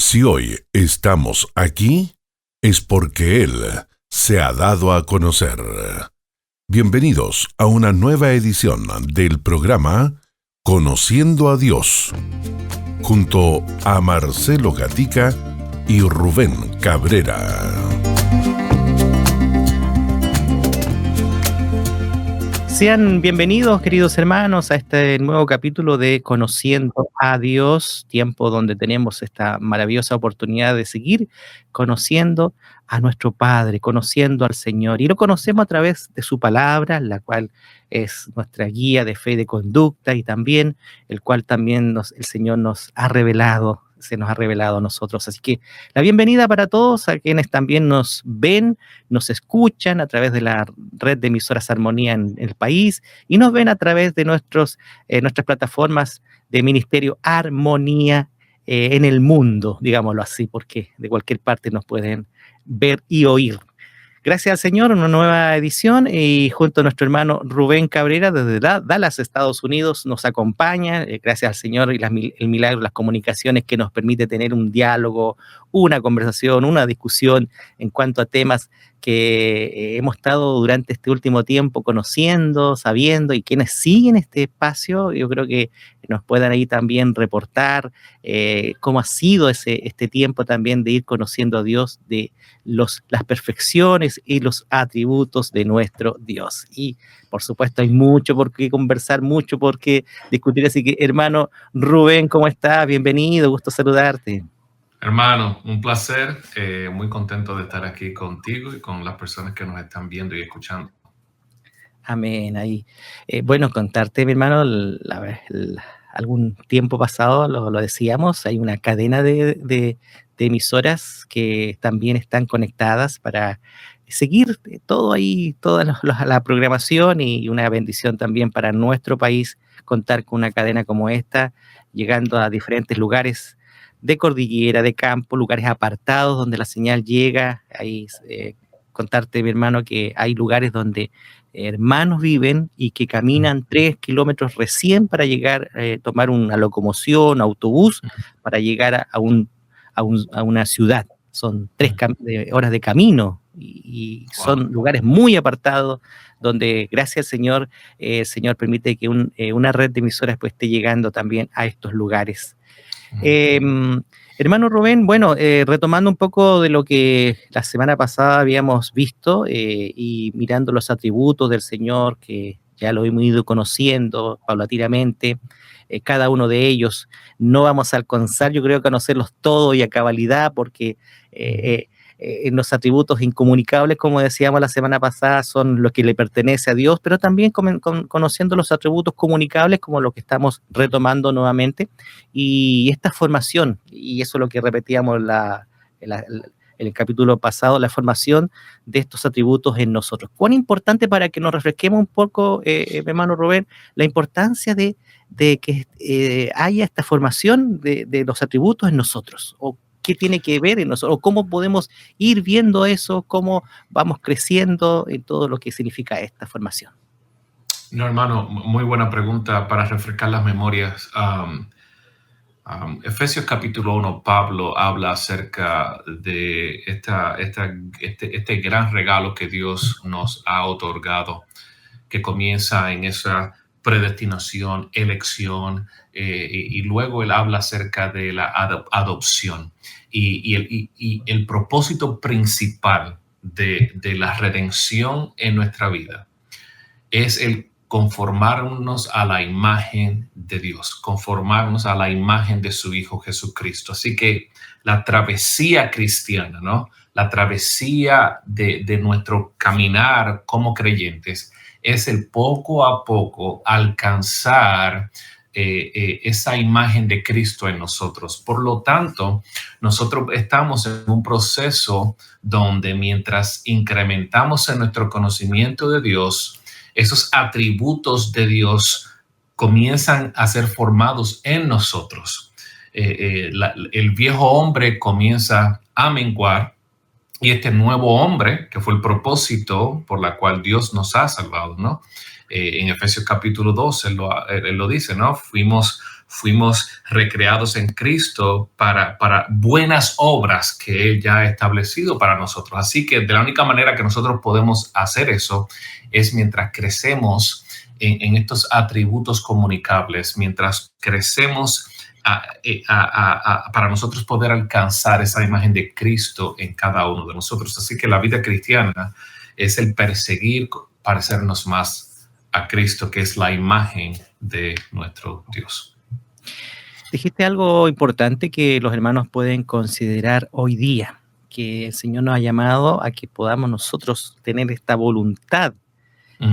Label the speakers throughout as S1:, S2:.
S1: Si hoy estamos aquí, es porque Él se ha dado a conocer. Bienvenidos a una nueva edición del programa Conociendo a Dios, junto a Marcelo Gatica y Rubén Cabrera.
S2: Sean bienvenidos, queridos hermanos, a este nuevo capítulo de Conociendo a Dios, tiempo donde tenemos esta maravillosa oportunidad de seguir conociendo a nuestro Padre, conociendo al Señor. Y lo conocemos a través de su palabra, la cual es nuestra guía de fe y de conducta, y también el cual también el Señor nos ha revelado, se nos ha revelado a nosotros. Así que la bienvenida para todos, a quienes también nos ven, nos escuchan a través de la red de emisoras Armonía en el país y nos ven a través de nuestras plataformas de Ministerio Armonía en el mundo, digámoslo así, porque de cualquier parte nos pueden ver y oír. Gracias al Señor, una nueva edición, y junto a nuestro hermano Rubén Cabrera desde Dallas, Estados Unidos, nos acompaña. Gracias al Señor y el milagro, las comunicaciones que nos permite tener un diálogo, una conversación, una discusión en cuanto a temas que hemos estado durante este último tiempo conociendo, sabiendo, y quienes siguen este espacio, yo creo que nos puedan ahí también reportar cómo ha sido este tiempo también de ir conociendo a Dios, de las perfecciones y los atributos de nuestro Dios. Y por supuesto hay mucho por qué conversar, mucho por qué discutir, así que hermano Rubén, ¿cómo estás? Bienvenido, gusto saludarte.
S3: Hermano, un placer, muy contento de estar aquí contigo y con las personas que nos están viendo y escuchando.
S2: Amén. Ahí. Bueno, contarte, mi hermano, algún tiempo pasado, lo decíamos, hay una cadena de emisoras que también están conectadas para seguir todo ahí, toda la programación, y una bendición también para nuestro país contar con una cadena como esta, llegando a diferentes lugares de cordillera, de campo, lugares apartados donde la señal llega. Ahí contarte, mi hermano, que hay lugares donde hermanos viven y que caminan 3 kilómetros recién para llegar, tomar una locomoción, autobús, para llegar a una ciudad. Son 3 horas de camino, y son lugares muy apartados donde, gracias al Señor, el Señor permite que una red de emisoras pues esté llegando también a estos lugares. Hermano Rubén, bueno, retomando un poco de lo que la semana pasada habíamos visto, y mirando los atributos del Señor, que ya lo hemos ido conociendo paulatinamente, cada uno de ellos. No vamos a alcanzar, yo creo, a conocerlos todos y a cabalidad, porque los atributos incomunicables, como decíamos la semana pasada, son los que le pertenece a Dios, pero también conociendo los atributos comunicables, como lo que estamos retomando nuevamente, y esta formación, y eso es lo que repetíamos en el capítulo pasado, la formación de estos atributos en nosotros. ¿Cuán importante, para que nos refresquemos un poco, hermano Rubén, la importancia de que haya esta formación de los atributos en nosotros? ¿O qué tiene que ver en nosotros? ¿O cómo podemos ir viendo eso? ¿Cómo vamos creciendo en todo lo que significa esta formación?
S3: No, hermano, muy buena pregunta para refrescar las memorias. Efesios capítulo 1, Pablo habla acerca de este gran regalo que Dios nos ha otorgado, que comienza en esa predestinación, elección, y luego él habla acerca de la adopción y el propósito principal de la redención en nuestra vida es el conformarnos a la imagen de Dios, conformarnos a la imagen de su Hijo Jesucristo. Así que la travesía cristiana, ¿no? La travesía de nuestro caminar como creyentes es el poco a poco alcanzar esa imagen de Cristo en nosotros. Por lo tanto, nosotros estamos en un proceso donde, mientras incrementamos en nuestro conocimiento de Dios, esos atributos de Dios comienzan a ser formados en nosotros. El viejo hombre comienza a menguar, y este nuevo hombre, que fue el propósito por la cual Dios nos ha salvado, ¿no? En Efesios capítulo 2, él lo dice, ¿no? Fuimos fuimos recreados en Cristo para buenas obras que Él ya ha establecido para nosotros. Así que de la única manera que nosotros podemos hacer eso es mientras crecemos en estos atributos comunicables, mientras crecemos para nosotros poder alcanzar esa imagen de Cristo en cada uno de nosotros. Así que la vida cristiana es el perseguir parecernos más a Cristo, que es la imagen de nuestro Dios.
S2: Dijiste algo importante que los hermanos pueden considerar hoy día, que el Señor nos ha llamado a que podamos nosotros tener esta voluntad,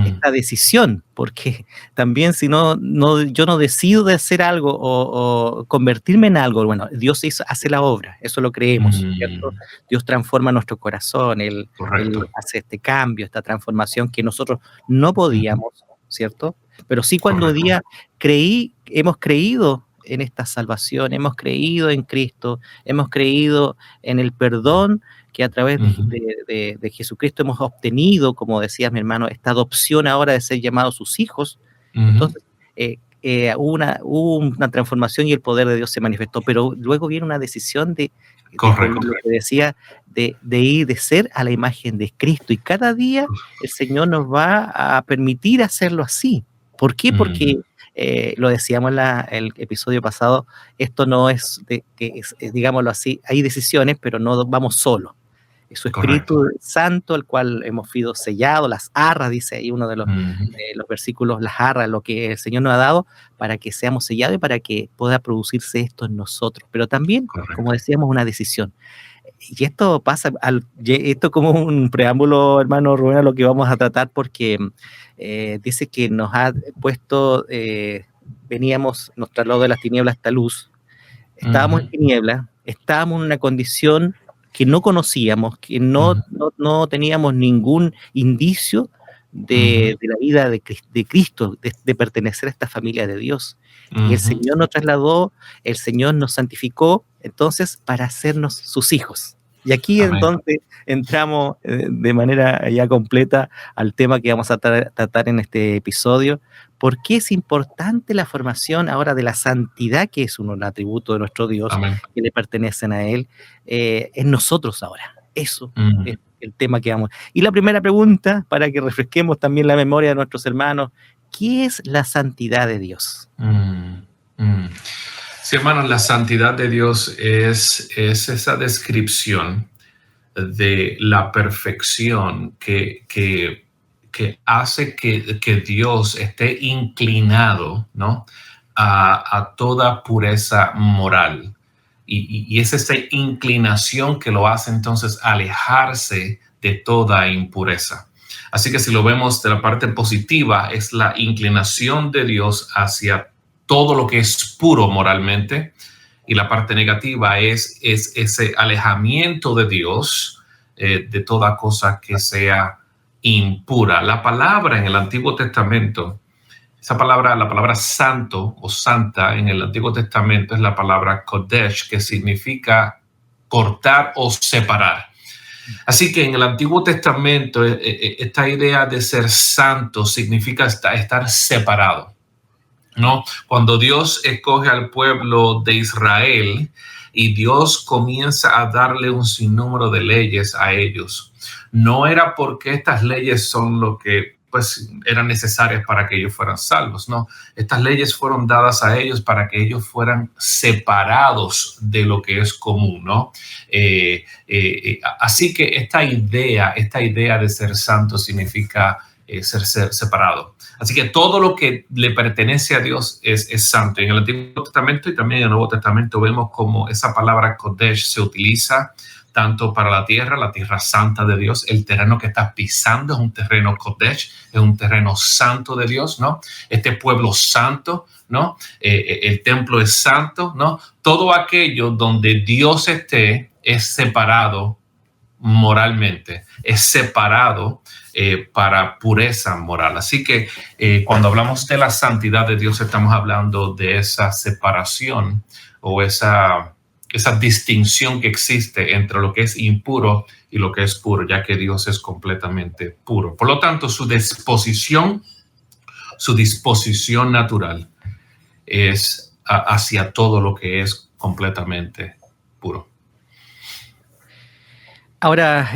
S2: esta decisión, porque también si yo no decido de hacer algo o convertirme en algo, bueno, Dios hace la obra, eso lo creemos, ¿cierto? Dios transforma nuestro corazón, Él hace este cambio, esta transformación que nosotros no podíamos, ¿cierto? Pero sí cuando hoy día hemos creído en esta salvación, hemos creído en Cristo, hemos creído en el perdón que a través de Jesucristo hemos obtenido, como decías mi hermano, esta adopción ahora de ser llamados sus hijos. Entonces hubo una transformación y el poder de Dios se manifestó, pero luego viene una decisión de lo que decía, de ser a la imagen de Cristo, y cada día el Señor nos va a permitir hacerlo así. ¿Por qué? Porque lo decíamos en el episodio pasado, esto no es, digámoslo así, hay decisiones, pero no vamos solos. Es su Espíritu Santo, el cual hemos sido sellados, las arras, dice ahí uno de los versículos, las arras, lo que el Señor nos ha dado para que seamos sellados y para que pueda producirse esto en nosotros. Pero también, como decíamos, una decisión. Y esto pasa, esto como un preámbulo, hermano Rubén, a lo que vamos a tratar, porque dice que nos ha puesto, nos trasladó de las tinieblas hasta luz, estábamos en tinieblas, estábamos en una condición que no conocíamos, que no teníamos ningún indicio de la vida de Cristo, de pertenecer a esta familia de Dios. Y el Señor nos trasladó, el Señor nos santificó, entonces, para hacernos sus hijos. Y aquí entonces entramos de manera ya completa al tema que vamos a tratar en este episodio. ¿Por qué es importante la formación ahora de la santidad, que es un atributo de nuestro Dios, que le pertenecen a Él, en nosotros ahora? Eso es el tema que vamos. Y la primera pregunta, para que refresquemos también la memoria de nuestros hermanos, ¿qué es la santidad de Dios?
S3: Sí, hermanos, la santidad de Dios es esa descripción de la perfección que hace que Dios esté inclinado, ¿no?, a toda pureza moral. Y es esa inclinación que lo hace entonces alejarse de toda impureza. Así que si lo vemos de la parte positiva, es la inclinación de Dios hacia todo lo que es puro moralmente, y la parte negativa es ese alejamiento de Dios de toda cosa que sea impura. La palabra en el Antiguo Testamento, la palabra santo o santa en el Antiguo Testamento es la palabra kodesh, que significa cortar o separar. Así que en el Antiguo Testamento esta idea de ser santo significa estar separado, ¿no? Cuando Dios escoge al pueblo de Israel y Dios comienza a darle un sinnúmero de leyes a ellos, no era porque estas leyes son lo que pues eran necesarias para que ellos fueran salvos, no. Estas leyes fueron dadas a ellos para que ellos fueran separados de lo que es común, ¿no? Así que esta idea de ser santo significa ser separado. Así que todo lo que le pertenece a Dios es santo. En el Antiguo Testamento y también en el Nuevo Testamento vemos cómo esa palabra Kodesh se utiliza tanto para la tierra santa de Dios. El terreno que estás pisando es un terreno Kodesh, es un terreno santo de Dios, ¿no? Este pueblo santo, ¿no? El templo es santo, ¿no? Todo aquello donde Dios esté es separado moralmente, es separado para pureza moral. Así que cuando hablamos de la santidad de Dios, estamos hablando de esa separación o esa distinción que existe entre lo que es impuro y lo que es puro, ya que Dios es completamente puro. Por lo tanto, su disposición natural es hacia todo lo que es completamente puro.
S2: Ahora,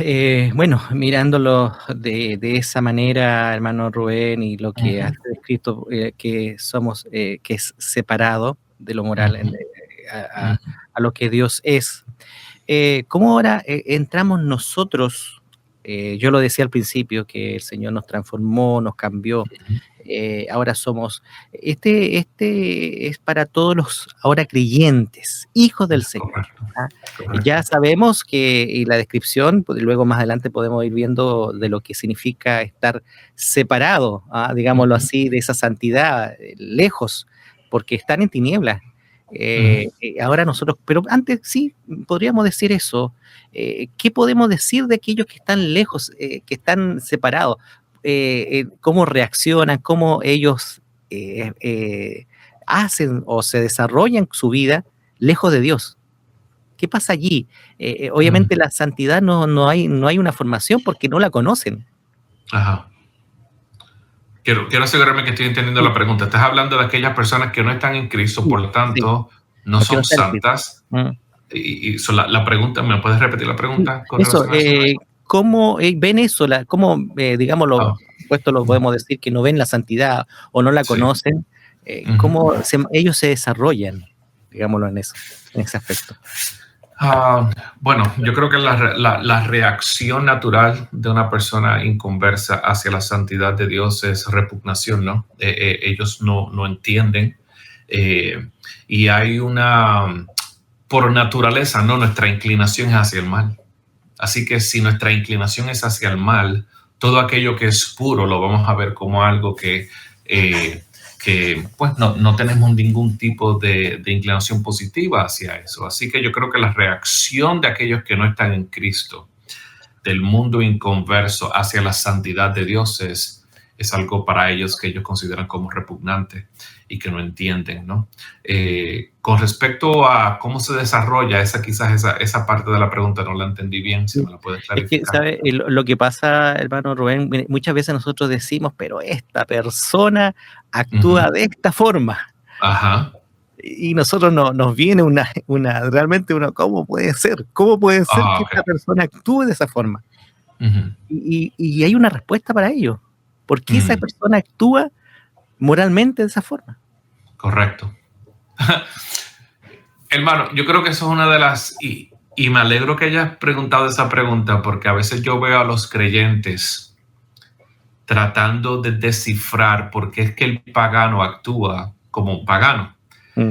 S2: bueno, mirándolo de esa manera, hermano Rubén, y lo que has descrito, que somos, que es separado de lo moral a lo que Dios es. ¿Cómo ahora entramos nosotros? Yo lo decía al principio, que el Señor nos transformó, nos cambió. Ahora somos, este es para todos los ahora creyentes, hijos del Señor. ¿Ah? Ya sabemos que, y la descripción, pues, luego más adelante podemos ir viendo de lo que significa estar separado, digámoslo así, de esa santidad, lejos, porque están en tinieblas. Ahora nosotros, pero antes sí, podríamos decir eso. ¿Qué podemos decir de aquellos que están lejos, que están separados? Cómo reaccionan, cómo ellos hacen o se desarrollan su vida lejos de Dios. ¿Qué pasa allí? Obviamente la santidad no hay una formación porque no la conocen.
S3: Ajá. Quiero asegurarme que estoy entendiendo la pregunta. Estás hablando de aquellas personas que no están en Cristo, por lo tanto, no son santas. Y la pregunta, ¿me puedes repetir la pregunta?
S2: Eso, ¿cómo ven eso? ¿Cómo, digámoslo, puesto lo podemos decir, que no ven la santidad o no la conocen? ¿Cómo ellos se desarrollan, digámoslo en ese aspecto?
S3: Bueno, yo creo que la reacción natural de una persona inconversa hacia la santidad de Dios es repugnación, ¿no? Ellos no entienden, y hay por naturaleza, ¿no? Nuestra inclinación es hacia el mal. Así que si nuestra inclinación es hacia el mal, todo aquello que es puro lo vamos a ver como algo que pues no tenemos ningún tipo de inclinación positiva hacia eso. Así que yo creo que la reacción de aquellos que no están en Cristo, del mundo inconverso hacia la santidad de Dios, es algo para ellos que ellos consideran como repugnante y que no entienden, ¿no? Con respecto a cómo se desarrolla, esa parte de la pregunta no la entendí bien, si me la puedes clarificar.
S2: Es que, ¿sabe? Lo que pasa, hermano Rubén, muchas veces nosotros decimos, pero esta persona actúa de esta forma.
S3: Ajá.
S2: Y nosotros nos viene realmente ¿cómo puede ser? ¿Cómo puede ser que esta persona actúe de esa forma? Y hay una respuesta para ello. ¿Por qué esa persona actúa moralmente de esa forma?
S3: Correcto. Hermano, yo creo que eso es una de las... Y me alegro que hayas preguntado esa pregunta, porque a veces yo veo a los creyentes tratando de descifrar por qué es que el pagano actúa como un pagano.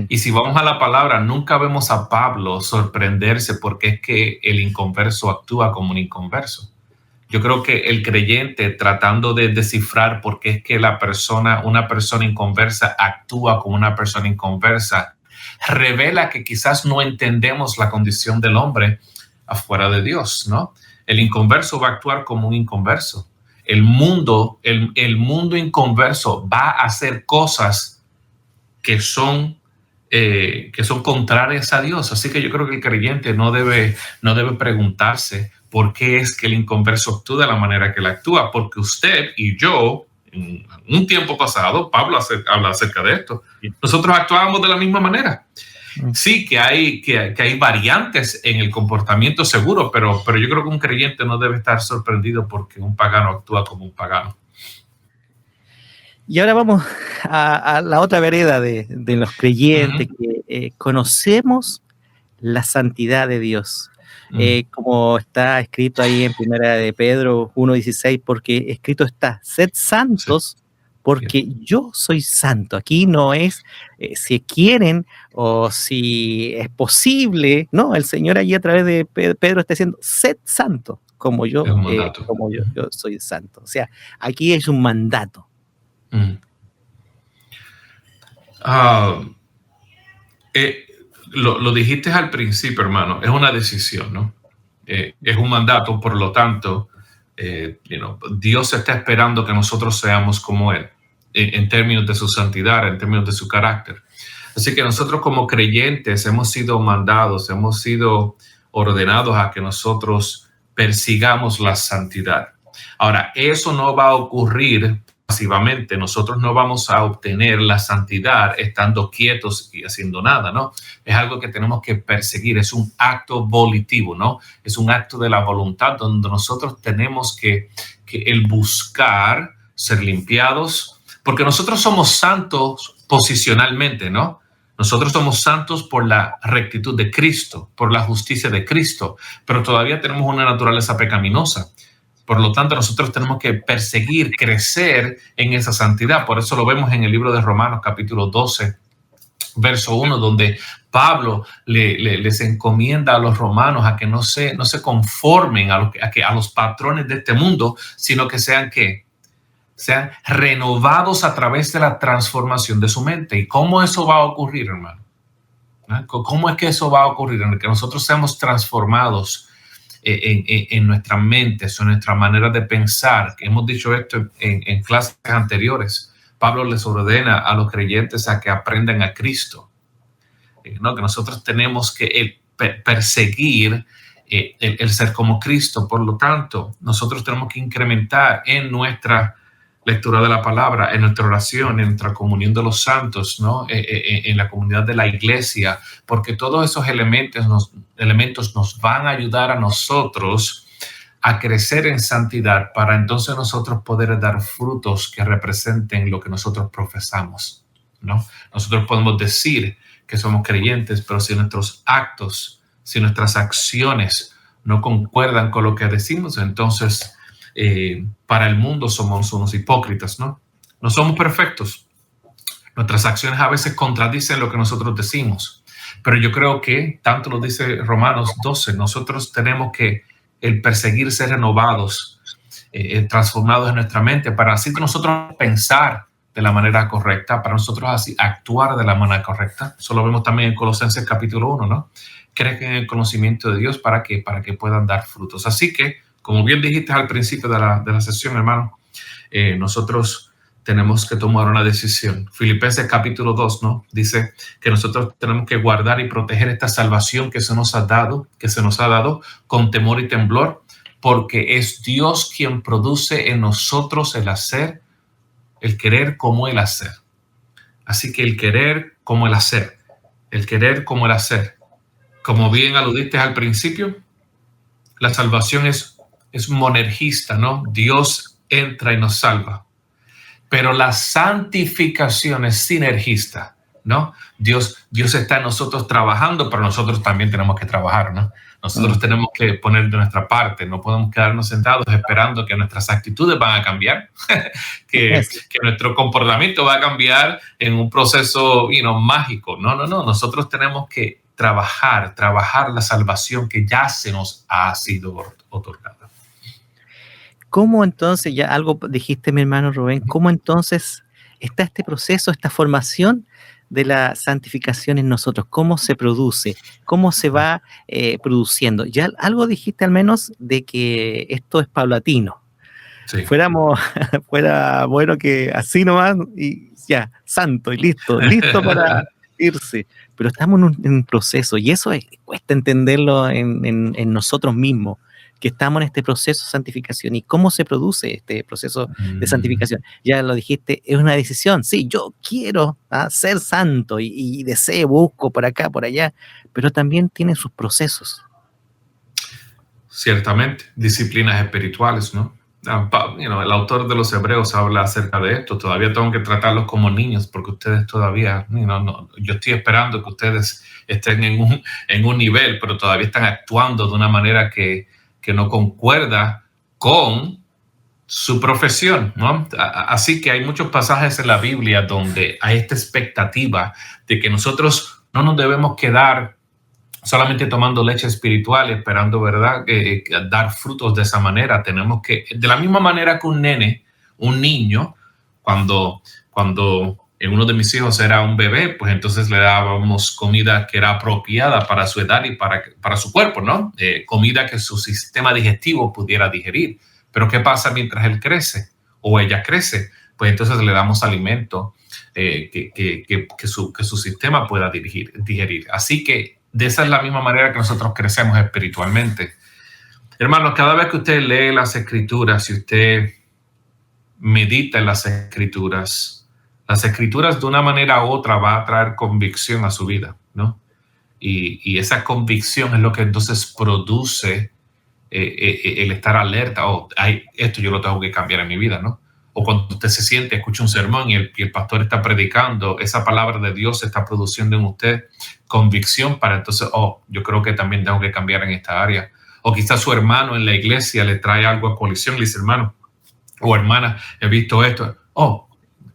S3: Y si vamos a la palabra, nunca vemos a Pablo sorprenderse porque es que el inconverso actúa como un inconverso. Yo creo que el creyente, tratando de descifrar por qué es que una persona inconversa actúa como una persona inconversa, revela que quizás no entendemos la condición del hombre afuera de Dios, ¿no? El inconverso va a actuar como un inconverso. El mundo inconverso va a hacer cosas que son contrarias a Dios. Así que yo creo que el creyente no debe preguntarse por qué es que el inconverso actúa de la manera que él actúa, porque usted y yo, en un tiempo pasado, Pablo habla acerca de esto, nosotros actuábamos de la misma manera. Sí, que hay variantes en el comportamiento seguro, pero yo creo que un creyente no debe estar sorprendido porque un pagano actúa como un pagano.
S2: Y ahora vamos a la otra vereda de los creyentes, que conocemos la santidad de Dios. Como está escrito ahí en Primera de Pedro 1:16, porque escrito está, sed santos porque yo soy santo. Aquí no es si quieren o si es posible, no, el Señor allí a través de Pedro está diciendo, sed santo como yo soy santo. O sea, aquí es un mandato.
S3: Lo dijiste al principio, hermano, es una decisión, ¿no? Es un mandato, por lo tanto, Dios está esperando que nosotros seamos como Él, en términos de su santidad, en términos de su carácter. Así que nosotros como creyentes hemos sido mandados, hemos sido ordenados a que nosotros persigamos la santidad. Ahora, eso no va a ocurrir pasivamente. Nosotros no vamos a obtener la santidad estando quietos y haciendo nada, ¿no? Es algo que tenemos que perseguir, es un acto volitivo, ¿no? Es un acto de la voluntad donde nosotros tenemos que el buscar ser limpiados, porque nosotros somos santos posicionalmente, ¿no? Nosotros somos santos por la rectitud de Cristo, por la justicia de Cristo, pero todavía tenemos una naturaleza pecaminosa. Por lo tanto, nosotros tenemos que perseguir, crecer en esa santidad. Por eso lo vemos en el libro de Romanos, capítulo 12, verso 1, donde Pablo les encomienda a los romanos a que no se conformen a los patrones de este mundo, sino que sean renovados a través de la transformación de su mente. ¿Y cómo eso va a ocurrir, hermano? ¿Cómo es que eso va a ocurrir? En el que nosotros seamos transformados en nuestras mentes, en nuestra manera de pensar, que hemos dicho esto en clases anteriores. Pablo les ordena a los creyentes a que aprendan a Cristo, ¿no? Que nosotros tenemos que perseguir el ser como Cristo. Por lo tanto, nosotros tenemos que incrementar en nuestra lectura de la palabra, en nuestra oración, en nuestra comunión de los santos, ¿no? En la comunidad de la iglesia, porque todos esos elementos nos van a ayudar a nosotros a crecer en santidad para entonces nosotros poder dar frutos que representen lo que nosotros profesamos, ¿no? Nosotros podemos decir que somos creyentes, pero si nuestros actos, si nuestras acciones no concuerdan con lo que decimos, entonces para el mundo somos unos hipócritas, ¿no? No somos perfectos. Nuestras acciones a veces contradicen lo que nosotros decimos. Pero yo creo que, tanto lo dice Romanos 12, nosotros tenemos que el perseguir ser renovados, transformados en nuestra mente, para así nosotros pensar de la manera correcta, para nosotros así actuar de la manera correcta. Eso lo vemos también en Colosenses capítulo 1, ¿no? Creen en el conocimiento de Dios para que puedan dar frutos. Así que, como bien dijiste al principio de la sesión, hermano, nosotros tenemos que tomar una decisión. Filipenses capítulo 2, ¿no? Dice que nosotros tenemos que guardar y proteger esta salvación que se nos ha dado con temor y temblor, porque es Dios quien produce en nosotros el hacer, el querer como el hacer. Así que el querer como el hacer, el querer como el hacer. Como bien aludiste al principio, la salvación es monergista, ¿no? Dios entra y nos salva. Pero la santificación es sinergista, ¿no? Dios está en nosotros trabajando, pero nosotros también tenemos que trabajar, ¿no? Nosotros tenemos que poner de nuestra parte. No podemos quedarnos sentados esperando que nuestras actitudes van a cambiar, que nuestro comportamiento va a cambiar en un proceso mágico. No. Nosotros tenemos que trabajar la salvación que ya se nos ha sido otorgada.
S2: ¿Cómo entonces, ya algo dijiste, mi hermano Rubén, cómo entonces está este proceso, esta formación de la santificación en nosotros? ¿Cómo se produce? ¿Cómo se va produciendo? Ya algo dijiste al menos de que esto es paulatino. Sí. Fuera bueno que así nomás y ya, santo y listo para irse. Pero estamos en un proceso y eso cuesta entenderlo en nosotros mismos, que estamos en este proceso de santificación. ¿Y cómo se produce este proceso de santificación? Ya lo dijiste, es una decisión. Sí, yo quiero ser santo y deseo, busco por acá, por allá, pero también tiene sus procesos.
S3: Ciertamente, disciplinas espirituales, ¿no? El autor de los Hebreos habla acerca de esto. Todavía tengo que tratarlos como niños porque ustedes todavía, yo estoy esperando que ustedes estén en un nivel, pero todavía están actuando de una manera que no concuerda con su profesión, ¿no? Así que hay muchos pasajes en la Biblia donde hay esta expectativa de que nosotros no nos debemos quedar solamente tomando leche espiritual, esperando, ¿verdad?, dar frutos de esa manera. Tenemos que, de la misma manera que un niño, cuando uno de mis hijos era un bebé, pues entonces le dábamos comida que era apropiada para su edad y para su cuerpo, ¿no? Comida que su sistema digestivo pudiera digerir. Pero ¿qué pasa mientras él crece o ella crece? Pues entonces le damos alimento que su sistema pueda digerir. Así que de esa es la misma manera que nosotros crecemos espiritualmente. Hermanos, cada vez que usted lee las Escrituras, si usted medita en las Escrituras de una manera u otra va a traer convicción a su vida, ¿no? Y esa convicción es lo que entonces produce el estar alerta. Esto yo lo tengo que cambiar en mi vida, ¿no? O cuando usted se siente, escucha un sermón y el pastor está predicando, esa palabra de Dios está produciendo en usted convicción para entonces, yo creo que también tengo que cambiar en esta área. O quizás su hermano en la iglesia le trae algo a colisión, le dice, hermano o hermana, he visto esto.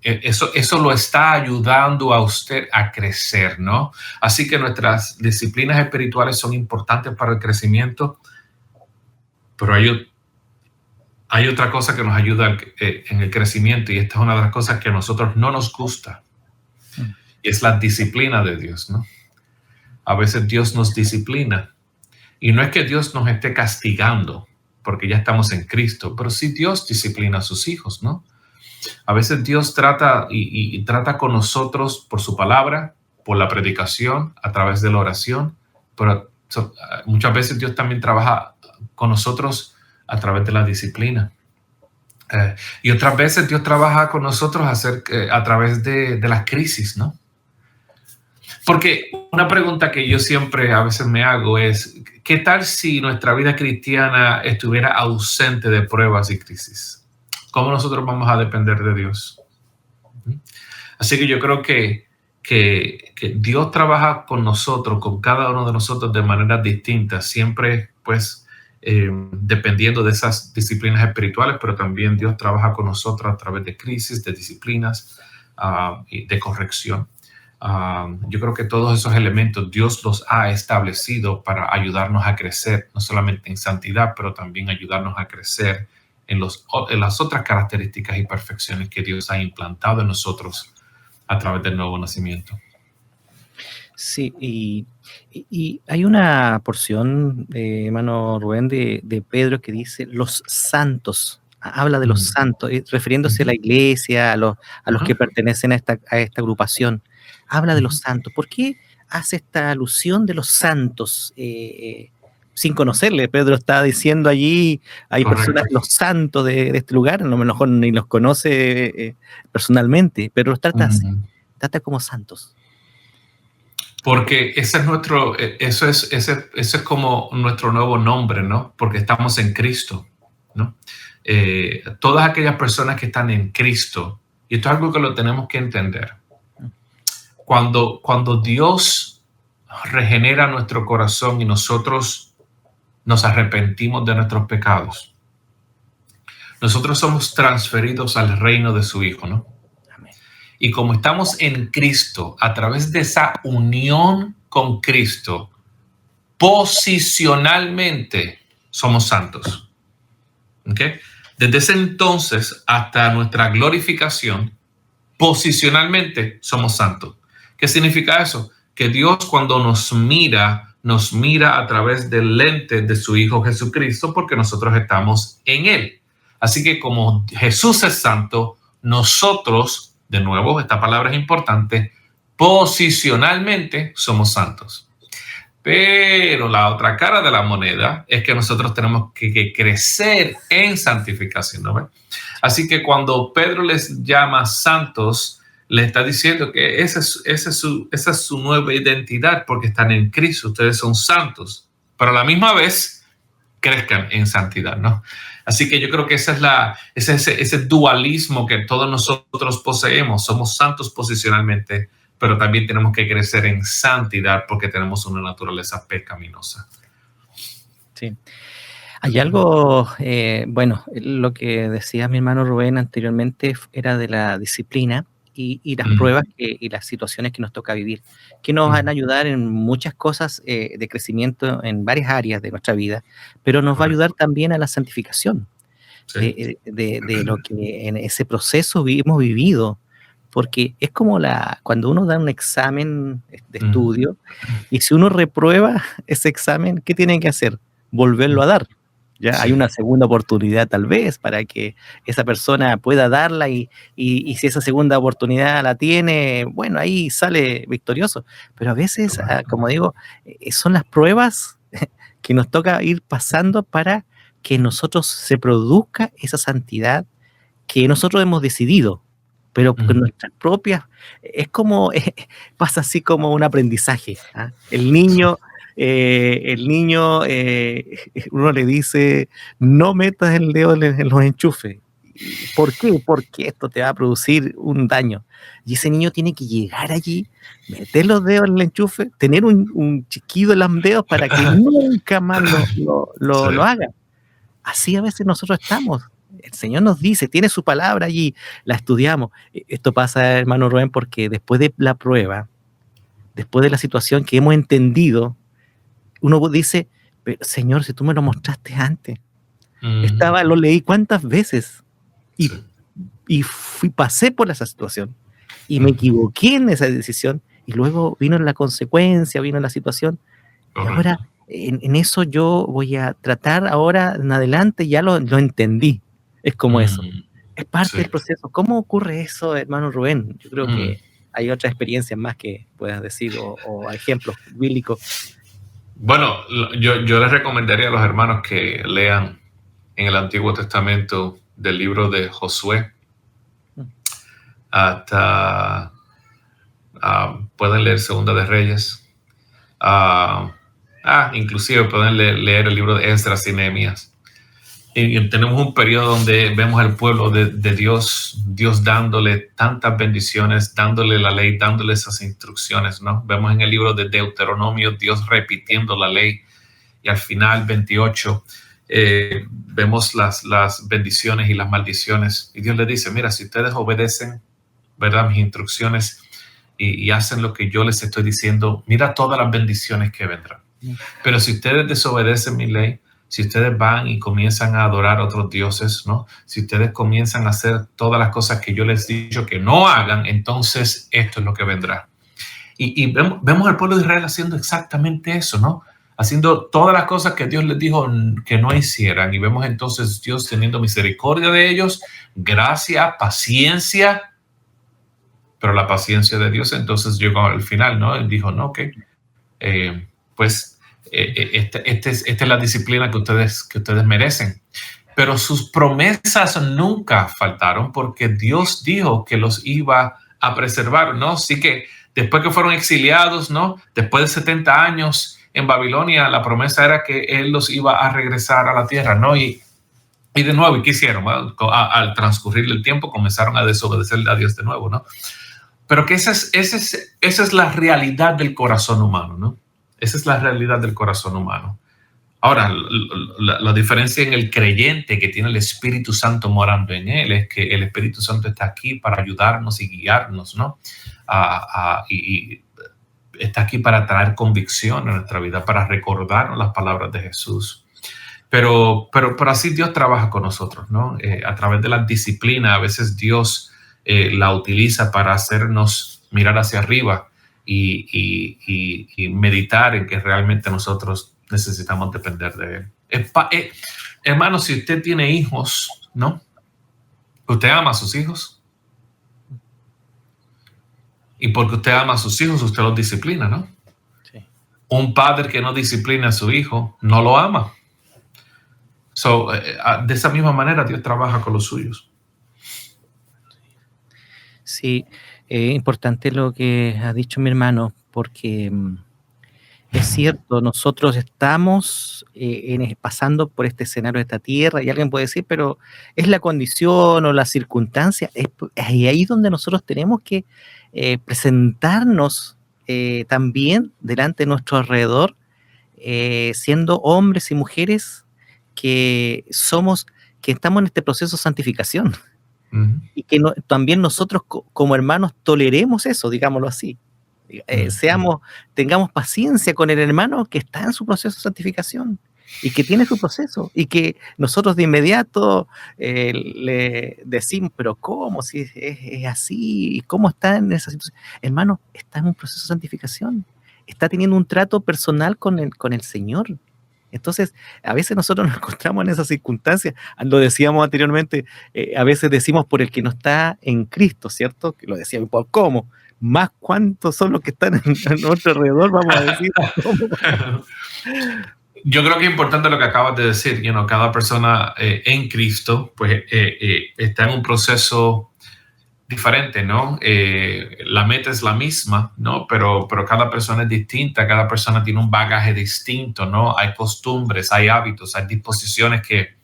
S3: Eso lo está ayudando a usted a crecer, ¿no? Así que nuestras disciplinas espirituales son importantes para el crecimiento, pero hay otra cosa que nos ayuda en el crecimiento, y esta es una de las cosas que a nosotros no nos gusta, y es la disciplina de Dios, ¿no? A veces Dios nos disciplina, y no es que Dios nos esté castigando, porque ya estamos en Cristo, pero sí Dios disciplina a sus hijos, ¿no? A veces Dios trata y trata con nosotros por su palabra, por la predicación, a través de la oración, pero muchas veces Dios también trabaja con nosotros a través de la disciplina. Y otras veces Dios trabaja con nosotros a través de las crisis, ¿no? Porque una pregunta que yo siempre a veces me hago es, ¿qué tal si nuestra vida cristiana estuviera ausente de pruebas y crisis? ¿Cómo nosotros vamos a depender de Dios? Así que yo creo que Dios trabaja con nosotros, con cada uno de nosotros de maneras distintas, siempre pues dependiendo de esas disciplinas espirituales, pero también Dios trabaja con nosotros a través de crisis, de disciplinas y de corrección. Yo creo que todos esos elementos Dios los ha establecido para ayudarnos a crecer, no solamente en santidad, pero también ayudarnos a crecer en las otras características y perfecciones que Dios ha implantado en nosotros a través del nuevo nacimiento.
S2: Sí, y hay una porción, hermano Rubén, de Pedro que dice los santos, habla de los santos, refiriéndose a la iglesia, a los que pertenecen a esta agrupación, habla de los santos. ¿Por qué hace esta alusión de los santos? Sin conocerle, Pedro está diciendo allí, hay personas, los santos de este lugar, a lo mejor ni los conoce personalmente, pero los trata así, trata como santos.
S3: Porque ese es como nuestro nuevo nombre, ¿no? Porque estamos en Cristo, ¿no? Todas aquellas personas que están en Cristo, y esto es algo que lo tenemos que entender. Cuando Dios regenera nuestro corazón y nosotros nos arrepentimos de nuestros pecados, nosotros somos transferidos al reino de su Hijo, ¿no? Amén. Y como estamos en Cristo, a través de esa unión con Cristo, posicionalmente somos santos. ¿Okay? Desde ese entonces hasta nuestra glorificación, posicionalmente somos santos. ¿Qué significa eso? Que Dios, cuando nos mira a través del lente de su Hijo Jesucristo, porque nosotros estamos en Él. Así que como Jesús es santo, nosotros, de nuevo, esta palabra es importante, posicionalmente somos santos. Pero la otra cara de la moneda es que nosotros tenemos que crecer en santificación, ¿no? Así que cuando Pedro les llama santos, le está diciendo que esa es su nueva identidad, porque están en Cristo, ustedes son santos, pero a la misma vez crezcan en santidad, ¿no? Así que yo creo que ese dualismo que todos nosotros poseemos, somos santos posicionalmente, pero también tenemos que crecer en santidad porque tenemos una naturaleza pecaminosa.
S2: Sí. Hay algo, lo que decía mi hermano Rubén anteriormente era de la disciplina y las pruebas y las situaciones que nos toca vivir, que nos van a ayudar en muchas cosas de crecimiento en varias áreas de nuestra vida, pero nos va a ayudar también a la santificación de lo que en ese proceso hemos vivido, porque es como cuando uno da un examen de estudio y si uno reprueba ese examen, ¿qué tiene que hacer? Volverlo a dar. Ya hay una segunda oportunidad tal vez para que esa persona pueda darla y si esa segunda oportunidad la tiene, bueno, ahí sale victorioso. Pero a veces, como digo, son las pruebas que nos toca ir pasando para que en nosotros se produzca esa santidad que nosotros hemos decidido, pero con
S3: Ujú.
S2: nuestras propias, es como, pasa así como un aprendizaje. ¿Ah?
S3: Sí.
S2: El niño, uno le dice, no metas el dedo en los enchufes. ¿Por qué? Porque esto te va a producir un daño. Y ese niño tiene que llegar allí, meter los dedos en el enchufe, tener un chiquido en los dedos para que nunca más
S3: Sí.
S2: lo haga. Así a veces nosotros estamos. El Señor nos dice, tiene su palabra allí, la estudiamos. Esto pasa, hermano Rubén, porque después de la prueba, después de la situación que hemos entendido, uno dice, pero, Señor, si tú me lo mostraste antes,
S3: Ujú.
S2: lo leí cuántas veces y,
S3: Sí.
S2: pasé por esa situación y me
S3: Ujú.
S2: equivoqué en esa decisión y luego vino la consecuencia, vino la situación y ahora
S3: Correcto.
S2: en eso yo voy a tratar ahora en adelante, ya lo entendí. Es como eso.
S3: Mm,
S2: Es parte
S3: sí.
S2: del proceso. ¿Cómo ocurre eso, hermano Rubén? Yo creo
S3: Mm.
S2: que hay otras experiencias más que puedas decir o ejemplos bíblicos.
S3: Bueno, yo les recomendaría a los hermanos que lean en el Antiguo Testamento del libro de Josué
S2: Mm.
S3: hasta pueden leer Segunda de Reyes. Inclusive pueden leer el libro de Esdras y Nehemías. Y tenemos un periodo donde vemos al pueblo de Dios, Dios dándole tantas bendiciones, dándole la ley, dándole esas instrucciones, ¿no? Vemos en el libro de Deuteronomio Dios repitiendo la ley y al final 28 vemos las bendiciones y las maldiciones y Dios le dice, mira, si ustedes obedecen, ¿verdad?, mis instrucciones y hacen lo que yo les estoy diciendo, mira todas las bendiciones que vendrán. Pero si ustedes desobedecen mi ley, si ustedes van y comienzan a adorar a otros dioses, ¿no? Si ustedes comienzan a hacer todas las cosas que yo les he dicho que no hagan, entonces esto es lo que vendrá. Y vemos al pueblo de Israel haciendo exactamente eso, ¿no? Haciendo todas las cosas que Dios les dijo que no hicieran. Y vemos entonces Dios teniendo misericordia de ellos, gracia, paciencia, pero la paciencia de Dios entonces llegó al final, ¿no? Él dijo, no, ok, pues esta es la disciplina que ustedes merecen. Pero sus promesas nunca faltaron porque Dios dijo que los iba a preservar, ¿no? Así que después que fueron exiliados, ¿no? Después de 70 años en Babilonia, la promesa era que Él los iba a regresar a la tierra, ¿no? Y de nuevo, ¿y qué hicieron? Bueno, al transcurrir el tiempo comenzaron a desobedecer a Dios de nuevo, ¿no? Pero que esa es la realidad del corazón humano, ¿no? Esa es la realidad del corazón humano. Ahora, la diferencia en el creyente que tiene el Espíritu Santo morando en él es que el Espíritu Santo está aquí para ayudarnos y guiarnos, ¿no? Y está aquí para traer convicción a nuestra vida, para recordarnos las palabras de Jesús. Pero así Dios trabaja con nosotros, ¿no? A través de la disciplina, a veces Dios la utiliza para hacernos mirar hacia arriba y meditar en que realmente nosotros necesitamos depender de Él. Hermano, si usted tiene hijos, ¿no? Usted ama a sus hijos. Y porque usted ama a sus hijos, usted los disciplina, ¿no?
S2: Sí.
S3: Un padre que no disciplina a su hijo, no lo ama. De esa misma manera, Dios trabaja con los suyos.
S2: Sí, importante lo que ha dicho mi hermano, porque es cierto, nosotros estamos pasando por este escenario de esta tierra, y alguien puede decir, pero es la condición o la circunstancia, es ahí donde nosotros tenemos que presentarnos también delante de nuestro alrededor, siendo hombres y mujeres que estamos en este proceso de santificación.
S3: Uh-huh.
S2: Y que también nosotros como hermanos toleremos eso, digámoslo así. Tengamos paciencia con el hermano que está en su proceso de santificación y que tiene su proceso y que nosotros de inmediato le decimos, pero ¿cómo? Si es así, ¿y cómo está en esa situación? Hermano, está en un proceso de santificación, está teniendo un trato personal con el Señor. Entonces, a veces nosotros nos encontramos en esas circunstancias, lo decíamos anteriormente, a veces decimos por el que no está en Cristo, ¿cierto? Que lo decíamos, ¿por cómo? Más cuántos son los que están en nuestro alrededor, vamos a decir.
S3: Yo creo que es importante lo que acabas de decir. Cada persona en Cristo pues está en un proceso diferente, ¿no? La meta es la misma, ¿no? Pero cada persona es distinta, cada persona tiene un bagaje distinto, ¿no? Hay costumbres, hay hábitos, hay disposiciones que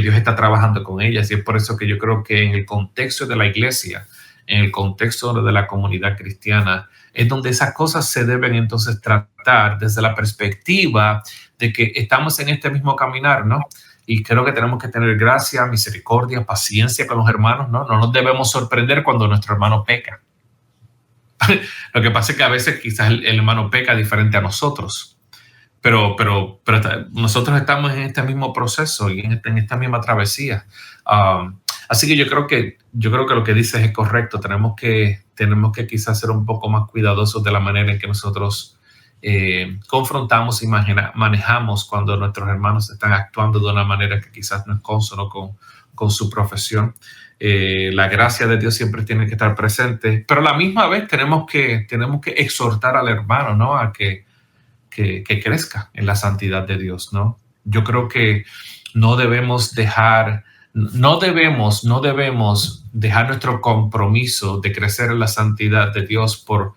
S3: Dios está trabajando con ellas, y es por eso que yo creo que en el contexto de la iglesia, en el contexto de la comunidad cristiana, es donde esas cosas se deben entonces tratar desde la perspectiva de que estamos en este mismo caminar, ¿no? Y creo que tenemos que tener gracia, misericordia, paciencia con los hermanos, ¿no? No nos debemos sorprender cuando nuestro hermano peca. Lo que pasa es que a veces quizás el hermano peca diferente a nosotros, pero nosotros estamos en este mismo proceso y en esta misma travesía. Así que yo creo que lo que dices es correcto. Tenemos que quizás ser un poco más cuidadosos de la manera en que nosotros confrontamos y manejamos cuando nuestros hermanos están actuando de una manera que quizás no es consono con su profesión. La gracia de Dios siempre tiene que estar presente, pero a la misma vez tenemos que exhortar al hermano, ¿no? A que crezca en la santidad de Dios, ¿no? Yo creo que no debemos dejar nuestro compromiso de crecer en la santidad de Dios por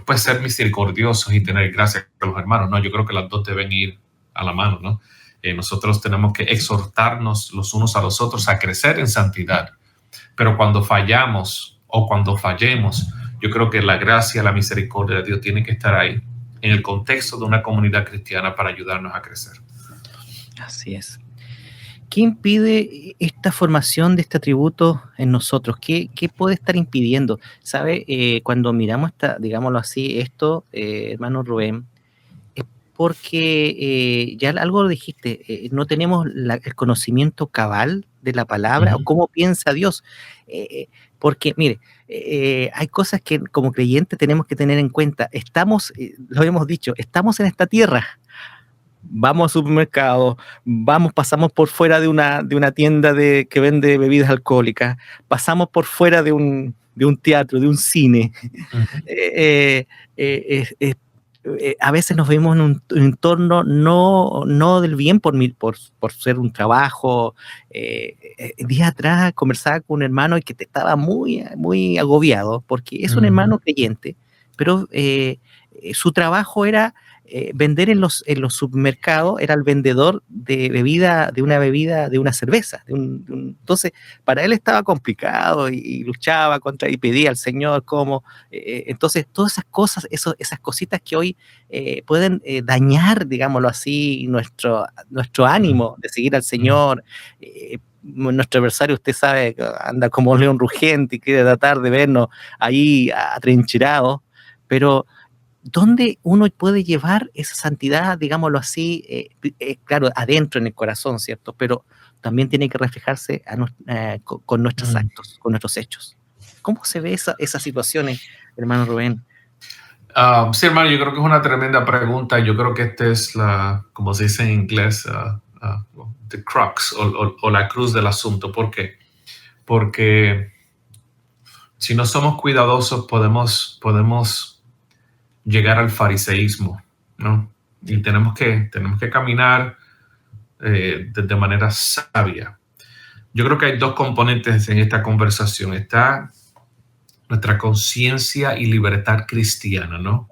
S3: pues, ser misericordiosos y tener gracia con los hermanos, ¿no? Yo creo que las dos deben ir a la mano, ¿no? Nosotros tenemos que exhortarnos los unos a los otros a crecer en santidad, pero cuando fallamos o cuando fallemos, yo creo que la gracia, la misericordia de Dios tiene que estar ahí en el contexto de una comunidad cristiana para ayudarnos a crecer.
S2: Así es. ¿Qué impide esta formación de este atributo en nosotros? ¿Qué puede estar impidiendo? ¿Sabe? Cuando miramos, digámoslo así, esto, hermano Rubén, es porque ya algo lo dijiste, no tenemos el conocimiento cabal de la palabra o cómo piensa Dios. Porque, mire, hay cosas que como creyentes tenemos que tener en cuenta. Lo hemos dicho, estamos en esta tierra. Vamos al supermercado, pasamos por fuera de una tienda que vende bebidas alcohólicas, pasamos por fuera de un teatro, de un cine. A veces nos vemos en un entorno no del bien por ser un trabajo. Días atrás conversaba con un hermano que estaba muy, muy agobiado porque es un hermano creyente, pero su trabajo era vender en los supermercados, era el vendedor de una cerveza. Entonces, para él estaba complicado y luchaba y pedía al Señor cómo. Entonces, todas esas cosas, esas cositas que hoy pueden dañar, digámoslo así, nuestro ánimo de seguir al Señor. Nuestro adversario, usted sabe, anda como un león rugiente y quiere tratar de vernos ahí atrincherados, pero ¿dónde uno puede llevar esa santidad, digámoslo así, claro, adentro en el corazón, ¿cierto? Pero también tiene que reflejarse con nuestros actos, con nuestros hechos. ¿Cómo se ve esas situaciones, hermano Rubén?
S3: Sí, hermano, yo creo que es una tremenda pregunta. Yo creo que esta es como se dice en inglés, the crux o la cruz del asunto. ¿Por qué? Porque si no somos cuidadosos podemos llegar al fariseísmo, ¿no? Y tenemos que caminar de manera sabia. Yo creo que hay dos componentes en esta conversación. Está nuestra conciencia y libertad cristiana, ¿no?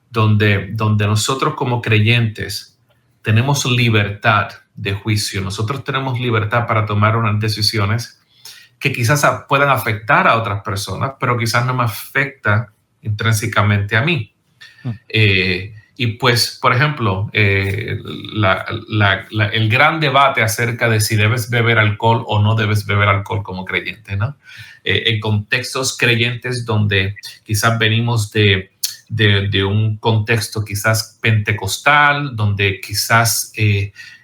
S3: Donde nosotros como creyentes tenemos libertad de juicio. Nosotros tenemos libertad para tomar unas decisiones que quizás puedan afectar a otras personas, pero quizás no me afecta intrínsecamente a mí. Y pues, por ejemplo, el gran debate acerca de si debes beber alcohol o no debes beber alcohol como creyente, ¿no? En contextos creyentes donde quizás venimos de un contexto quizás pentecostal, donde quizás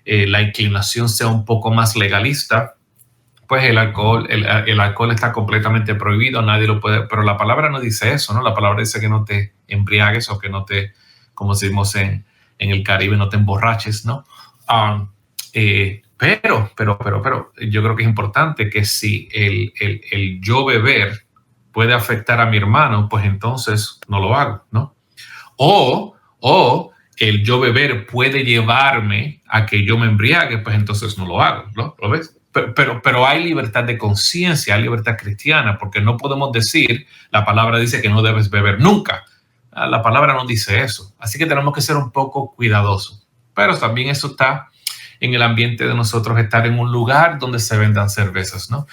S3: la inclinación sea un poco más legalista, pues el alcohol está completamente prohibido, nadie lo puede, pero la palabra no dice eso, ¿no? La palabra dice que no te embriagues o que no te, como decimos en el Caribe, no te emborraches, ¿no? Pero yo creo que es importante que si el yo beber puede afectar a mi hermano, pues entonces no lo hago, ¿no? O el yo beber puede llevarme a que yo me embriague, pues entonces no lo hago, ¿no? ¿Lo ves? Pero hay libertad de conciencia, hay libertad cristiana, porque no podemos decir, la palabra dice que no debes beber nunca. La palabra no dice eso. Así que tenemos que ser un poco cuidadosos. Pero también eso está en el ambiente de nosotros, estar en un lugar donde se vendan cervezas, ¿no?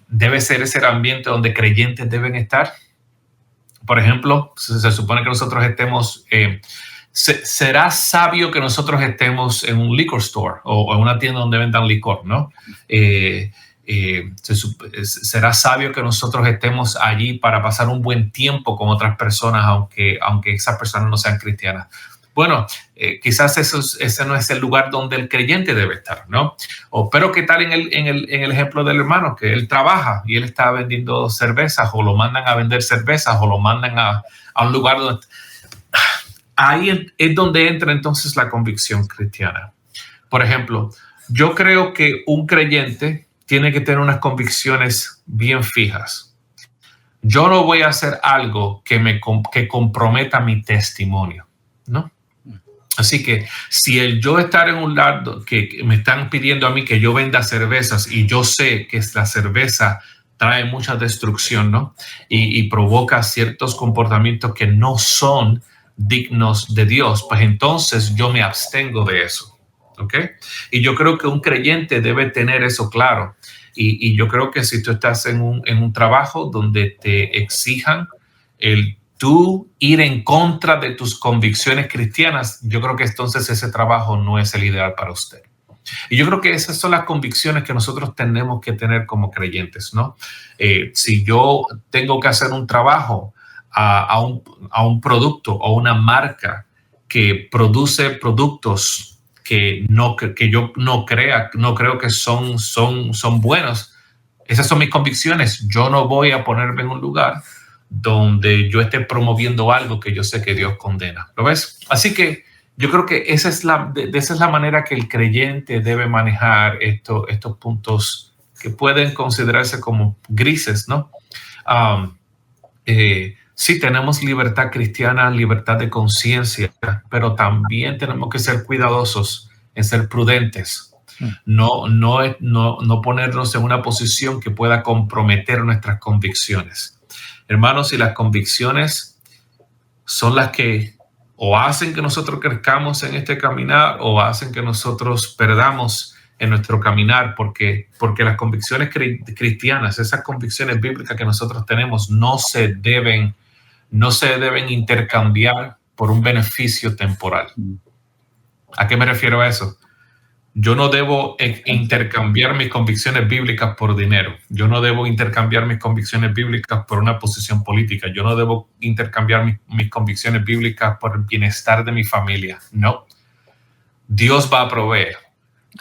S3: Debe ser ese ambiente donde creyentes deben estar. Por ejemplo, se supone que nosotros estemos... será sabio que nosotros estemos en un liquor store o en una tienda donde vendan licor, ¿no? Será sabio que nosotros estemos allí para pasar un buen tiempo con otras personas, aunque esas personas no sean cristianas. Bueno, quizás ese no es el lugar donde el creyente debe estar, ¿no? Pero ¿qué tal en el ejemplo del hermano? Que él trabaja y él está vendiendo cervezas, o lo mandan a vender cervezas, o lo mandan a un lugar donde... Ahí es donde entra entonces la convicción cristiana. Por ejemplo, yo creo que un creyente tiene que tener unas convicciones bien fijas. Yo no voy a hacer algo que comprometa mi testimonio, ¿no? Así que si yo estar en un lado que me están pidiendo a mí que yo venda cervezas y yo sé que la cerveza trae mucha destrucción, ¿no? Y provoca ciertos comportamientos que no son dignos de Dios, pues entonces yo me abstengo de eso, ¿ok? Y yo creo que un creyente debe tener eso claro. Y yo creo que si tú estás en un trabajo donde te exijan el tú ir en contra de tus convicciones cristianas, yo creo que entonces ese trabajo no es el ideal para usted. Y yo creo que esas son las convicciones que nosotros tenemos que tener como creyentes, ¿no? Si yo tengo que hacer un trabajo a un producto o una marca que produce productos que yo no creo que son buenos, esas son mis convicciones. Yo no voy a ponerme en un lugar donde yo esté promoviendo algo que yo sé que Dios condena. ¿Lo ves? Así que yo creo que esa es la manera que el creyente debe manejar estos puntos que pueden considerarse como grises, ¿no? Sí, tenemos libertad cristiana, libertad de conciencia, pero también tenemos que ser cuidadosos en ser prudentes. No ponernos en una posición que pueda comprometer nuestras convicciones. Hermanos, si las convicciones son las que o hacen que nosotros crezcamos en este caminar o hacen que nosotros perdamos en nuestro caminar, porque las convicciones cristianas, esas convicciones bíblicas que nosotros tenemos, no se deben intercambiar por un beneficio temporal. ¿A qué me refiero a eso? Yo no debo intercambiar mis convicciones bíblicas por dinero. Yo no debo intercambiar mis convicciones bíblicas por una posición política. Yo no debo intercambiar mis convicciones bíblicas por el bienestar de mi familia. No. Dios va a proveer.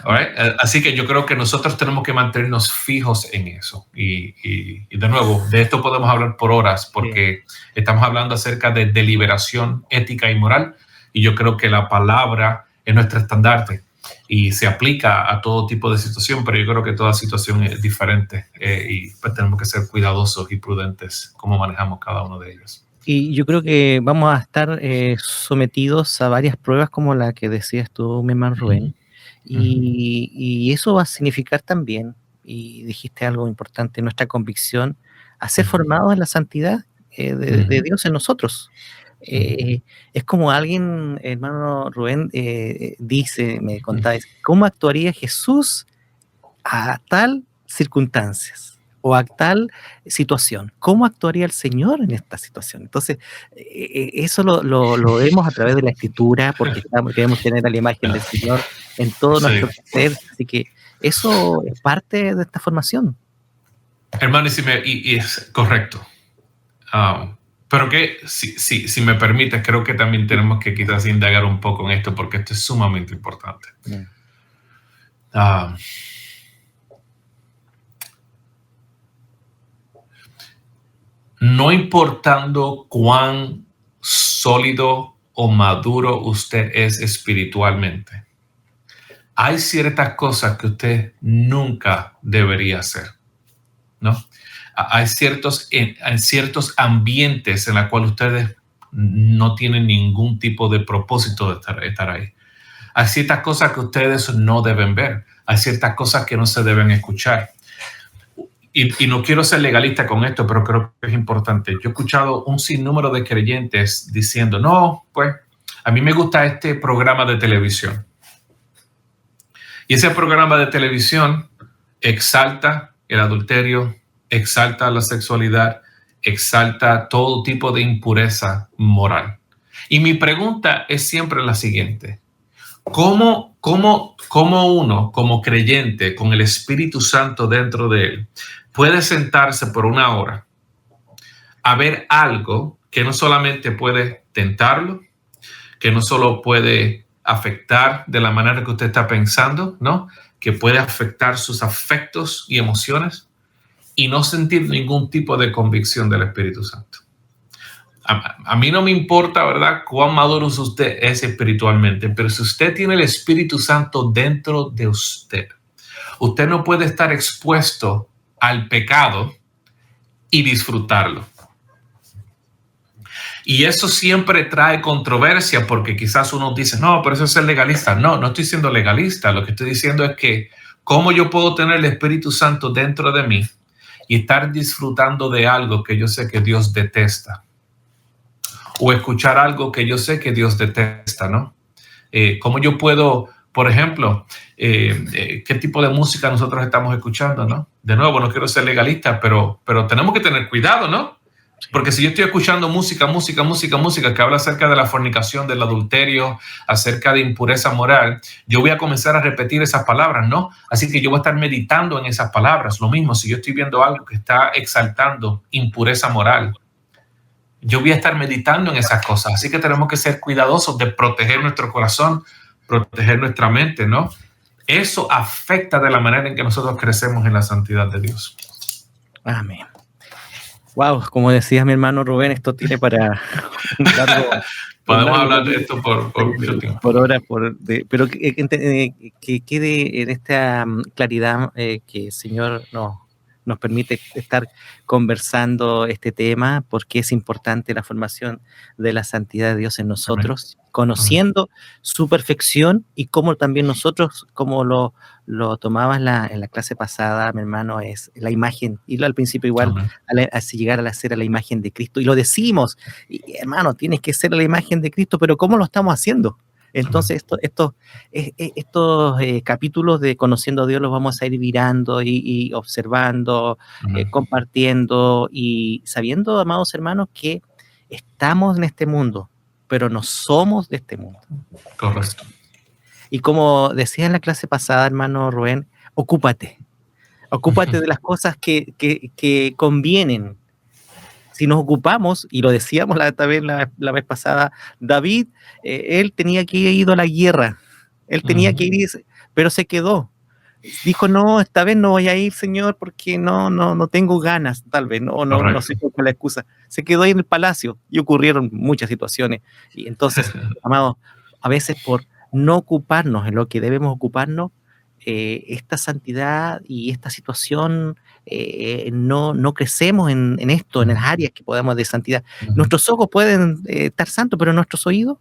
S3: Right? Así que yo creo que nosotros tenemos que mantenernos fijos en eso. Y de nuevo, de esto podemos hablar por horas, porque estamos hablando acerca de deliberación ética y moral. Y yo creo que la palabra es nuestro estandarte y se aplica a todo tipo de situación, pero yo creo que toda situación es diferente y pues tenemos que ser cuidadosos y prudentes como manejamos cada uno de ellos.
S2: Y yo creo que vamos a estar sometidos a varias pruebas como la que decías tú, mi hermano Rubén. Y eso va a significar también, y dijiste algo importante, nuestra convicción a ser formados en la santidad de Dios en nosotros. Es como alguien, hermano Rubén, me contaba, ¿cómo actuaría Jesús a tal circunstancias o a tal situación? ¿Cómo actuaría el Señor en esta situación? Entonces, eso lo vemos a través de la Escritura, porque queremos tener a la imagen del Señor en todo nuestro ser, así que eso es parte de esta formación.
S3: Hermano, y es correcto. Pero que, si me permites, creo que también tenemos que quizás indagar un poco en esto, porque esto es sumamente importante. No importando cuán sólido o maduro usted es espiritualmente, hay ciertas cosas que usted nunca debería hacer, ¿no? Hay ciertos ambientes en los cuales usted no tienen ningún tipo de propósito de estar ahí. Hay ciertas cosas que ustedes no deben ver. Hay ciertas cosas que no se deben escuchar. Y no quiero ser legalista con esto, pero creo que es importante. Yo he escuchado un sinnúmero de creyentes diciendo, no, pues a mí me gusta este programa de televisión. Y ese programa de televisión exalta el adulterio, exalta la sexualidad, exalta todo tipo de impureza moral. Y mi pregunta es siempre la siguiente. ¿Cómo uno, como creyente, con el Espíritu Santo dentro de él, puede sentarse por una hora a ver algo que no solamente puede tentarlo, que no solo puede afectar de la manera que usted está pensando, ¿no? Que puede afectar sus afectos y emociones y no sentir ningún tipo de convicción del Espíritu Santo? A mí no me importa, ¿verdad?, cuán maduro usted es espiritualmente, pero si usted tiene el Espíritu Santo dentro de usted, usted no puede estar expuesto al pecado y disfrutarlo. Y eso siempre trae controversia porque quizás uno dice, no, pero eso es ser legalista. No, no estoy siendo legalista. Lo que estoy diciendo es que cómo yo puedo tener el Espíritu Santo dentro de mí y estar disfrutando de algo que yo sé que Dios detesta. O escuchar algo que yo sé que Dios detesta, ¿no? ¿Cómo yo puedo, por ejemplo, qué tipo de música nosotros estamos escuchando, ¿no? De nuevo, no quiero ser legalista, pero tenemos que tener cuidado, ¿no? Porque si yo estoy escuchando música que habla acerca de la fornicación, del adulterio, acerca de impureza moral, yo voy a comenzar a repetir esas palabras, ¿no? Así que yo voy a estar meditando en esas palabras. Lo mismo, si yo estoy viendo algo que está exaltando impureza moral, yo voy a estar meditando en esas cosas. Así que tenemos que ser cuidadosos de proteger nuestro corazón, proteger nuestra mente, ¿no? Eso afecta de la manera en que nosotros crecemos en la santidad de Dios.
S2: Amén. Wow, como decía mi hermano Rubén, esto tiene para un largo...
S3: Podemos hablar de esto por mucho tiempo.
S2: Por horas, pero que quede en esta claridad que el Señor nos permite estar conversando este tema, porque es importante la formación de la santidad de Dios en nosotros, amén, conociendo su perfección y cómo también nosotros, como lo tomabas en la clase pasada, mi hermano, es la imagen, y al principio igual, así llegar a ser a la imagen de Cristo, y lo decimos, y, hermano, tienes que ser a la imagen de Cristo, pero ¿cómo lo estamos haciendo? Entonces, estos capítulos de Conociendo a Dios los vamos a ir mirando y observando, compartiendo y sabiendo, amados hermanos, que estamos en este mundo, pero no somos de este mundo.
S3: Correcto.
S2: Y como decía en la clase pasada, hermano Rubén, ocúpate de las cosas que convienen. Si nos ocupamos, y lo decíamos también la vez pasada, David, él tenía que ir a la guerra, él tenía que ir, pero se quedó. Dijo, no, esta vez no voy a ir, Señor, porque no tengo ganas, tal vez, no sé cuál es la excusa. Se quedó ahí en el palacio y ocurrieron muchas situaciones. Y entonces, amados, a veces por no ocuparnos en lo que debemos ocuparnos, esta santidad y esta situación no crecemos en esto, en las áreas que podamos de santidad. Nuestros ojos pueden estar santos, pero nuestros oídos,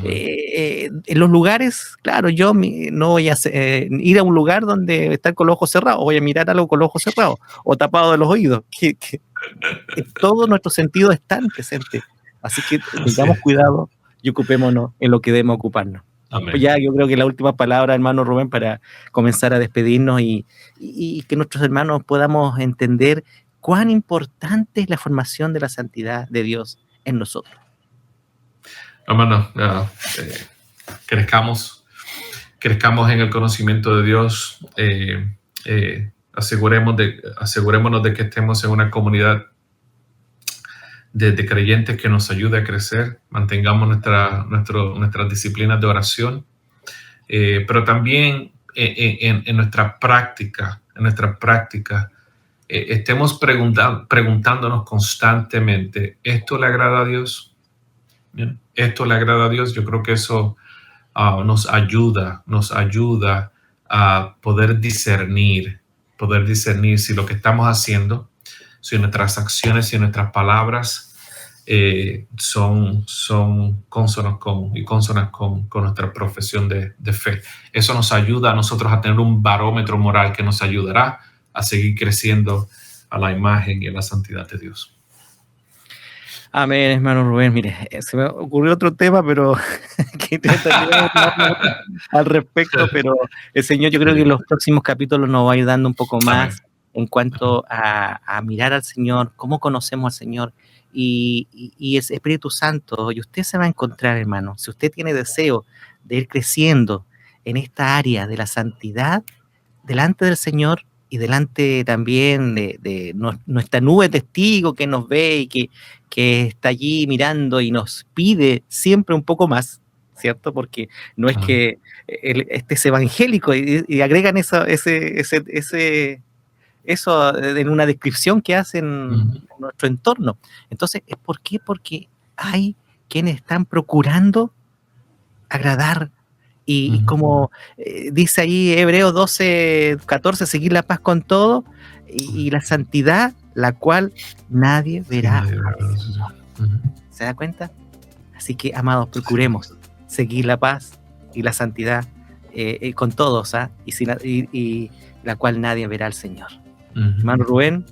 S2: en los lugares, claro, yo no voy a ir a un lugar donde estar con los ojos cerrados, o voy a mirar algo con los ojos cerrados, o tapado de los oídos, que todos nuestros sentidos están presentes. Así que tengamos cuidado y ocupémonos en lo que debemos ocuparnos. Pues ya yo creo que la última palabra, hermano Rubén, para comenzar a despedirnos y que nuestros hermanos podamos entender cuán importante es la formación de la santidad de Dios en nosotros.
S3: Hermano, crezcamos en el conocimiento de Dios. Asegurémonos de que estemos en una comunidad de creyentes que nos ayude a crecer, mantengamos nuestras disciplinas de oración, pero también en nuestra práctica, estemos preguntándonos constantemente, ¿esto le agrada a Dios? ¿Bien? ¿Esto le agrada a Dios? Yo creo que eso nos ayuda a poder discernir si lo que estamos haciendo, si nuestras acciones y nuestras palabras son consonas con nuestra profesión de fe. Eso nos ayuda a nosotros a tener un barómetro moral que nos ayudará a seguir creciendo a la imagen y a la santidad de Dios.
S2: Amén, hermano Rubén. Mire, se me ocurrió otro tema, pero que al respecto, pero el Señor, yo creo que en los próximos capítulos nos va ayudando un poco más en cuanto a mirar al Señor, cómo conocemos al Señor y es Espíritu Santo. Y usted se va a encontrar, hermano, si usted tiene deseo de ir creciendo en esta área de la santidad delante del Señor y delante también de nuestra nube de testigo que nos ve y que está allí mirando y nos pide siempre un poco más, ¿cierto? Porque no es que este es evangélico y agregan eso en una descripción que hacen en nuestro entorno. Entonces, ¿por qué? Porque hay quienes están procurando agradar y como dice ahí Hebreos 12:14, seguir la paz con todo y la santidad, la cual nadie verá. ¿Se da cuenta? Así que, amados, procuremos seguir la paz y la santidad con todos, y la cual nadie verá al Señor. Hermano Rubén,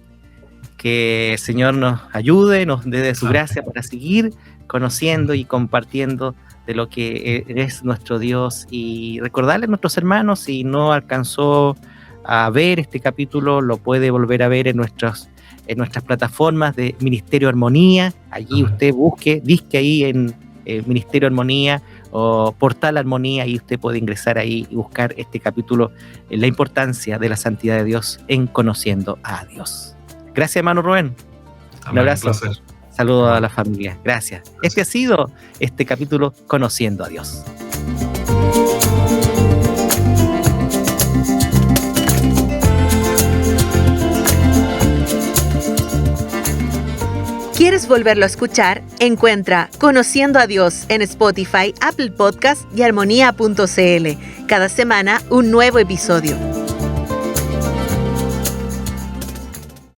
S2: que el Señor nos ayude, nos dé de su gracia para seguir conociendo y compartiendo de lo que es nuestro Dios, y recordarle a nuestros hermanos, si no alcanzó a ver este capítulo, lo puede volver a ver en nuestras plataformas de Ministerio Armonía. Allí usted disque ahí en Ministerio Armonía o Portal Armonía, y usted puede ingresar ahí y buscar este capítulo, la importancia de la santidad de Dios en conociendo a Dios. Gracias, hermano Rubén. Un abrazo. Un saludo a la familia. Gracias. Este ha sido este capítulo Conociendo a Dios.
S4: ¿Quieres volverlo a escuchar? Encuentra Conociendo a Dios en Spotify, Apple Podcast y Armonía.cl. Cada semana un nuevo episodio.